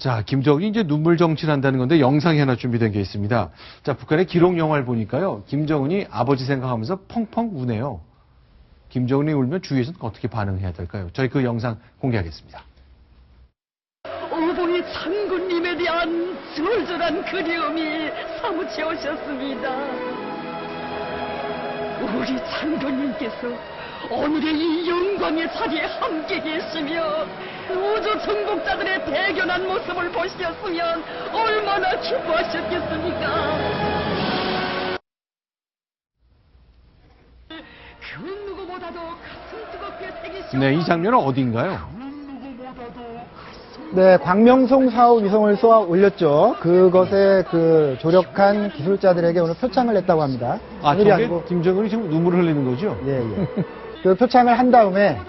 자, 김정은이 이제 눈물 정치를 한다는 건데 영상이 하나 준비된 게 있습니다. 자, 북한의 기록 영화를 보니까요. 김정은이 아버지 생각하면서 펑펑 우네요. 김정은이 울면 주위에서는 어떻게 반응해야 될까요? 저희 그 영상 공개하겠습니다. 어머니 장군님에 대한 절절한 그리움이 사무치 오셨습니다. 우리 장군님께서 오늘의 이 영광의 자리에 함께 계시며 우주 정복자들의 대견한 모습을 보셨으면 얼마나 기뻐하셨겠습니까? 그 누구보다도 가슴 뜨겁게 새기시고 네, 이 장면은 어딘가요? 네, 광명송 4호 위성을 쏘아 올렸죠. 그것에 그 조력한 기술자들에게 오늘 표창을 냈다고 합니다. 아, 오늘이 저게 아니고, 김정은이 지금 눈물을 흘리는 거죠? 예, 예. 그 표창을 한 다음에,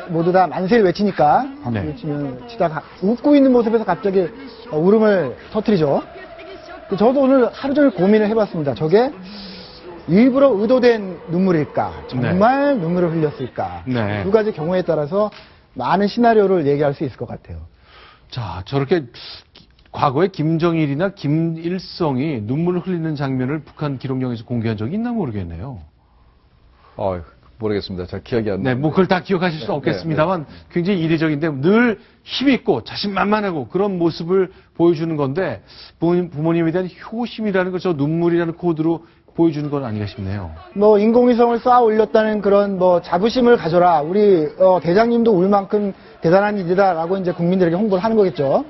모두 다 만세를 외치니까, 네. 치다가 웃고 있는 모습에서 갑자기 울음을 터뜨리죠. 저도 오늘 하루 종일 고민을 해봤습니다. 저게 일부러 의도된 눈물일까? 정말 눈물을 흘렸을까? 네. 두 가지 경우에 따라서 많은 시나리오를 얘기할 수 있을 것 같아요. 자, 저렇게 과거에 김정일이나 김일성이 눈물을 흘리는 장면을 북한 기록영에서 공개한 적이 있나 모르겠네요. 모르겠습니다. 잘 기억이 안 나요. 네, 뭐 그걸 다 기억하실 수는 없겠습니다만 굉장히 이례적인데 늘 힘있고 자신만만하고 그런 모습을 보여주는 건데 부모님에 대한 효심이라는 거 저 눈물이라는 코드로 보여주는 건 아닌가 싶네요. 뭐 인공위성을 쌓아 올렸다는 그런 뭐 자부심을 가져라. 우리 대장님도 울 만큼 대단한 일이다라고 이제 국민들에게 홍보를 하는 거겠죠.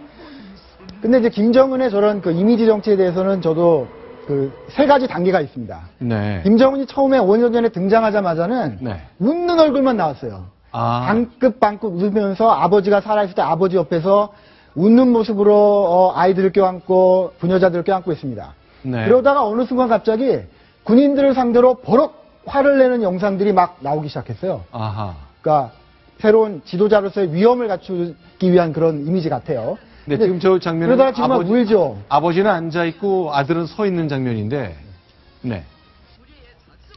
근데 이제 김정은의 저런 그 이미지 정치에 대해서는 저도 그 세 가지 단계가 있습니다. 네. 김정은이 처음에 5년 전에 등장하자마자는 네. 웃는 얼굴만 나왔어요. 아. 방긋방긋 웃으면서 아버지가 살아있을 때 아버지 옆에서 웃는 모습으로 아이들을 껴안고 부녀자들을 껴안고 있습니다. 네. 그러다가 어느 순간 갑자기 군인들을 상대로 버럭 화를 내는 영상들이 막 나오기 시작했어요. 아하. 그러니까 새로운 지도자로서의 위험을 갖추기 위한 그런 이미지 같아요. 네, 근데 지금 저 장면은 그러다가 지금 막 울죠. 아버지는 앉아 있고 아들은 서 있는 장면인데, 네.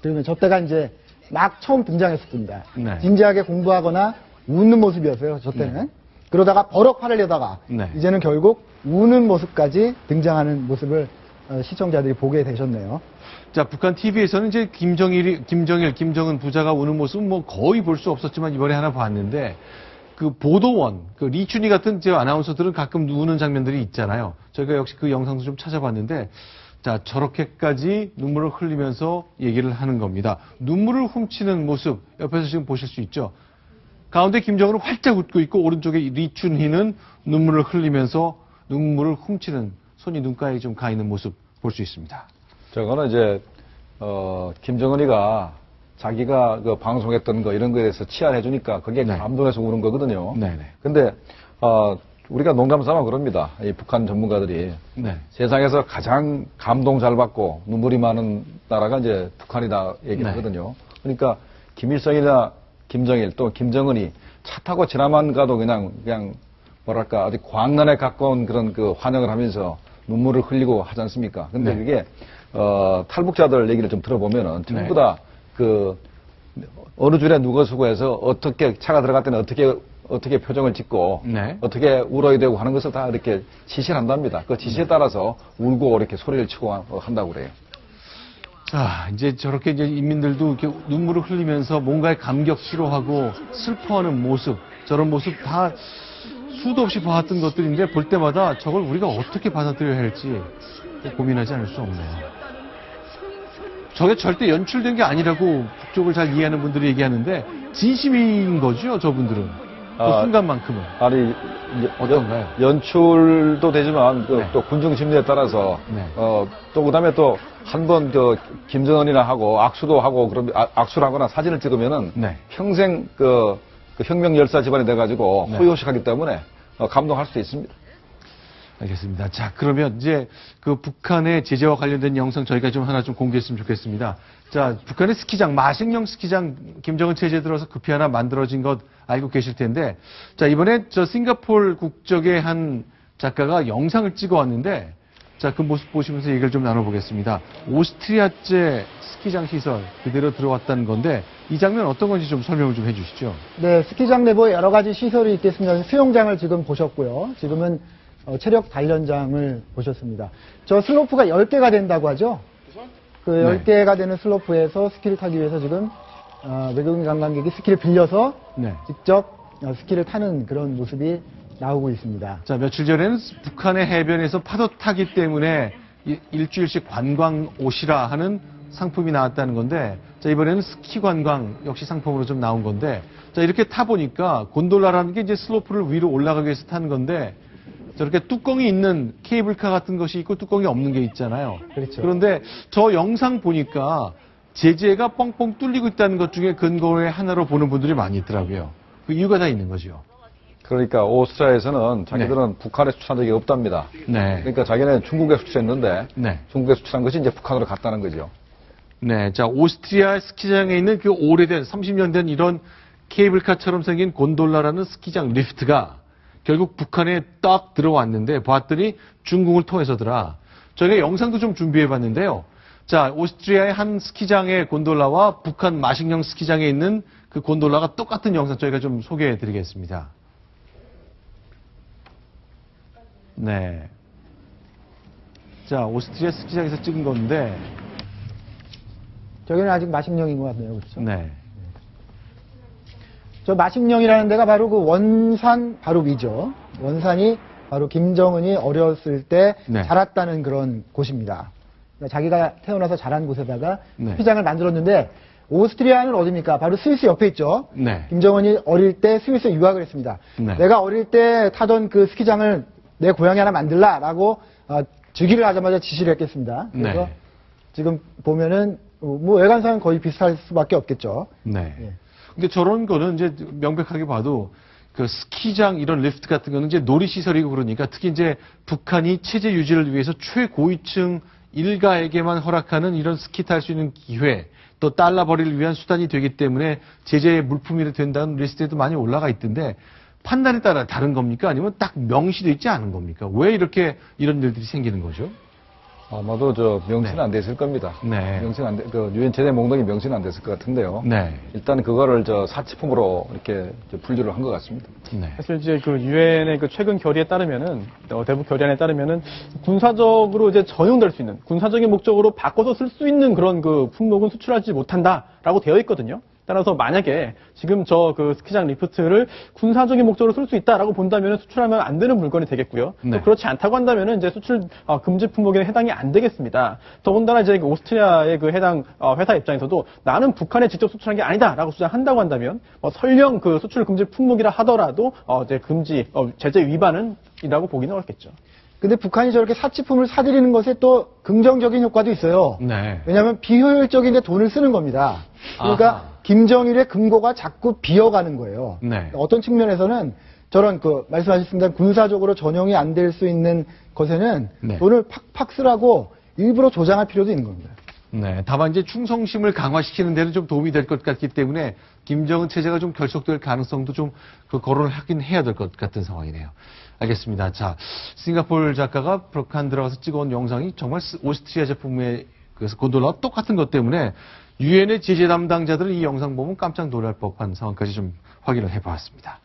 그러면 저 때가 이제 막 처음 등장했을 때입니다. 네. 진지하게 공부하거나 웃는 모습이었어요. 저 때는. 네. 그러다가 버럭 화를 내다가 네. 이제는 결국 우는 모습까지 등장하는 모습을 시청자들이 보게 되셨네요. 자, 북한 TV에서는 이제 김정은 부자가 우는 모습은 뭐 거의 볼 수 없었지만 이번에 하나 봤는데, 그 보도원, 그 리춘희 같은 제 아나운서들은 가끔 우는 장면들이 있잖아요. 저희가 역시 그 영상도 좀 찾아봤는데, 자, 저렇게까지 눈물을 흘리면서 얘기를 하는 겁니다. 눈물을 훔치는 모습, 옆에서 지금 보실 수 있죠. 가운데 김정은은 활짝 웃고 있고, 오른쪽에 리춘희는 눈물을 흘리면서 눈물을 훔치는, 손이 눈가에 좀 가 있는 모습 볼 수 있습니다. 저거는 이제 김정은이가 자기가 그 방송했던 거 이런 거에 대해서 치하해 주니까 그게 네. 감동해서 우는 거거든요. 네네. 근데 우리가 농담 삼아 그럽니다. 이 북한 전문가들이 네. 세상에서 가장 감동 잘 받고 눈물이 많은 나라가 이제 북한이다 얘기를 하거든요. 그러니까 김일성이나 김정일 또 김정은이 차 타고 지나만 가도 그냥 뭐랄까 아주 광란에 가까운 그런 그 환영을 하면서 눈물을 흘리고 하지 않습니까? 근데 네. 이게 탈북자들 얘기를 좀 들어보면은 전부 다 그 어느 줄에 누가 수고해서 어떻게 차가 들어갈 때는 어떻게 표정을 짓고 네. 어떻게 울어야 되고 하는 것을 다 이렇게 지시를 한답니다. 그 지시에 따라서 울고 이렇게 소리를 치고 한다고 그래요. 자, 이제 저렇게 이제 인민들도 이렇게 눈물을 흘리면서 뭔가에 감격스러워하고 슬퍼하는 모습, 저런 모습 다 수도 없이 봐왔던 것들인데 볼 때마다 저걸 우리가 어떻게 받아들여야 할지 고민하지 않을 수 없네요. 저게 절대 연출된 게 아니라고 북쪽을 잘 이해하는 분들이 얘기하는데 진심인 거죠, 저분들은. 그 순간만큼은. 아니, 어떤가요? 연출도 되지만 네. 또 군중 심리에 따라서 네. 또 그다음에 또 한 번 김정은이나 하고 악수도 하고 그럼 악수를 하거나 사진을 찍으면은 네. 평생 그 혁명 열사 집안이 돼가지고 네. 호요식하기 때문에 감동할 수도 있습니다. 알겠습니다. 자, 그러면 이제 그 북한의 제재와 관련된 영상 저희가 좀 하나 좀 공개했으면 좋겠습니다. 자, 북한의 스키장, 마식령 스키장 김정은 체제 들어서 급히 하나 만들어진 것 알고 계실 텐데, 자, 이번에 저 싱가포르 국적의 한 작가가 영상을 찍어 왔는데, 자, 그 모습 보시면서 얘기를 좀 나눠보겠습니다. 오스트리아제 스키장 시설 그대로 들어왔다는 건데, 이 장면 어떤 건지 좀 설명을 좀 해주시죠. 네, 스키장 내부에 여러 가지 시설이 있겠습니다. 수영장을 지금 보셨고요. 지금은 체력 단련장을 보셨습니다. 저 슬로프가 10개가 된다고 하죠? 그 네. 10개가 되는 슬로프에서 스키를 타기 위해서 지금 외국인 관광객이 스키를 빌려서 네. 직접 스키를 타는 그런 모습이 나오고 있습니다. 자, 며칠 전에는 북한의 해변에서 파도 타기 때문에 일주일씩 관광 옷이라 하는 상품이 나왔다는 건데, 자, 이번에는 스키 관광 역시 상품으로 좀 나온 건데, 자, 이렇게 타보니까 곤돌라라는 게 이제 슬로프를 위로 올라가기 위해서 타는 건데, 저렇게 뚜껑이 있는 케이블카 같은 것이 있고 뚜껑이 없는 게 있잖아요. 그렇죠. 그런데 저 영상 보니까 제재가 뻥뻥 뚫리고 있다는 것 중에 근거의 하나로 보는 분들이 많이 있더라고요. 그 이유가 다 있는 거죠. 그러니까 오스트리아에서는 자기들은 북한에 수출한 적이 없답니다. 네. 그러니까 자기는 중국에 수출했는데 네. 중국에 수출한 것이 이제 북한으로 갔다는 거죠. 네. 자, 오스트리아 스키장에 있는 그 오래된 30년 된 이런 케이블카처럼 생긴 곤돌라라는 스키장 리프트가 결국 북한에 딱 들어왔는데 봤더니 중국을 통해서더라. 저희가 영상도 좀 준비해 봤는데요. 자, 오스트리아의 한 스키장의 곤돌라와 북한 마식령 스키장에 있는 그 곤돌라가 똑같은 영상 저희가 좀 소개해 드리겠습니다. 네. 자, 오스트리아 스키장에서 찍은 건데, 저기는 아직 마식령인 것 같네요. 그렇죠? 네. 저 마식령이라는 데가 바로 그 원산 바로 위죠. 원산이 바로 김정은이 어렸을 때 네. 자랐다는 그런 곳입니다. 그러니까 자기가 태어나서 자란 곳에다가 네. 스키장을 만들었는데 오스트리아는 어디입니까? 바로 스위스 옆에 있죠. 네. 김정은이 어릴 때 스위스에 유학을 했습니다. 네. 내가 어릴 때 타던 그 스키장을 내 고향에 하나 만들라라고 즉위를 하자마자 지시를 했겠습니다. 그래서 네. 지금 보면은 뭐 외관상은 거의 비슷할 수밖에 없겠죠. 네. 예. 근데 저런 거는 이제 명백하게 봐도 그 스키장 이런 리프트 같은 거는 이제 놀이시설이고 그러니까 특히 이제 북한이 체제 유지를 위해서 최고위층 일가에게만 허락하는 이런 스키 탈 수 있는 기회 또 달러 벌이를 위한 수단이 되기 때문에 제재의 물품이 된다는 리스트에도 많이 올라가 있던데 판단에 따라 다른 겁니까? 아니면 딱 명시되어 있지 않은 겁니까? 왜 이렇게 이런 일들이 생기는 거죠? 아마도 저 명시는 네. 안 됐을 겁니다. 네. 명시는 안 돼, 그 유엔 제재 목록이 명시는 안 됐을 것 같은데요. 네. 일단 그거를 저 사치품으로 이렇게 분류를 한 것 같습니다. 네. 사실 이제 그 유엔의 그 최근 결의에 따르면은 대북 결의안에 따르면은 군사적으로 이제 전용될 수 있는 군사적인 목적으로 바꿔서 쓸 수 있는 그런 그 품목은 수출하지 못한다라고 되어 있거든요. 따라서 만약에 지금 저 그 스키장 리프트를 군사적인 목적으로 쓸 수 있다라고 본다면 수출하면 안 되는 물건이 되겠고요. 네. 또 그렇지 않다고 한다면 이제 수출 금지 품목에는 해당이 안 되겠습니다. 더군다나 이제 그 오스트리아의 그 해당 회사 입장에서도 나는 북한에 직접 수출한 게 아니다라고 주장한다고 한다면 설령 그 수출 금지 품목이라 하더라도 이제 금지 제재 위반은이라고 보기는 어렵겠죠. 근데 북한이 저렇게 사치품을 사들이는 것에 또 긍정적인 효과도 있어요. 네. 왜냐하면 비효율적인데 돈을 쓰는 겁니다. 그러니까 아하. 김정일의 금고가 자꾸 비어가는 거예요. 네. 어떤 측면에서는 저런 말씀하셨습니다. 군사적으로 전용이 안 될 수 있는 것에는 네. 돈을 팍팍 쓰라고 일부러 조장할 필요도 있는 겁니다. 네, 다만 이제 충성심을 강화시키는 데는 좀 도움이 될 것 같기 때문에 김정은 체제가 좀 결속될 가능성도 좀 거론을 하긴 해야 될 것 같은 상황이네요. 알겠습니다. 자, 싱가포르 작가가 북한 들어가서 찍어온 영상이 정말 오스트리아 제품의 그래서 곤돌라와 똑같은 것 때문에 유엔의 제재 담당자들은 이 영상 보면 깜짝 놀랄 법한 상황까지 좀 확인을 해보았습니다.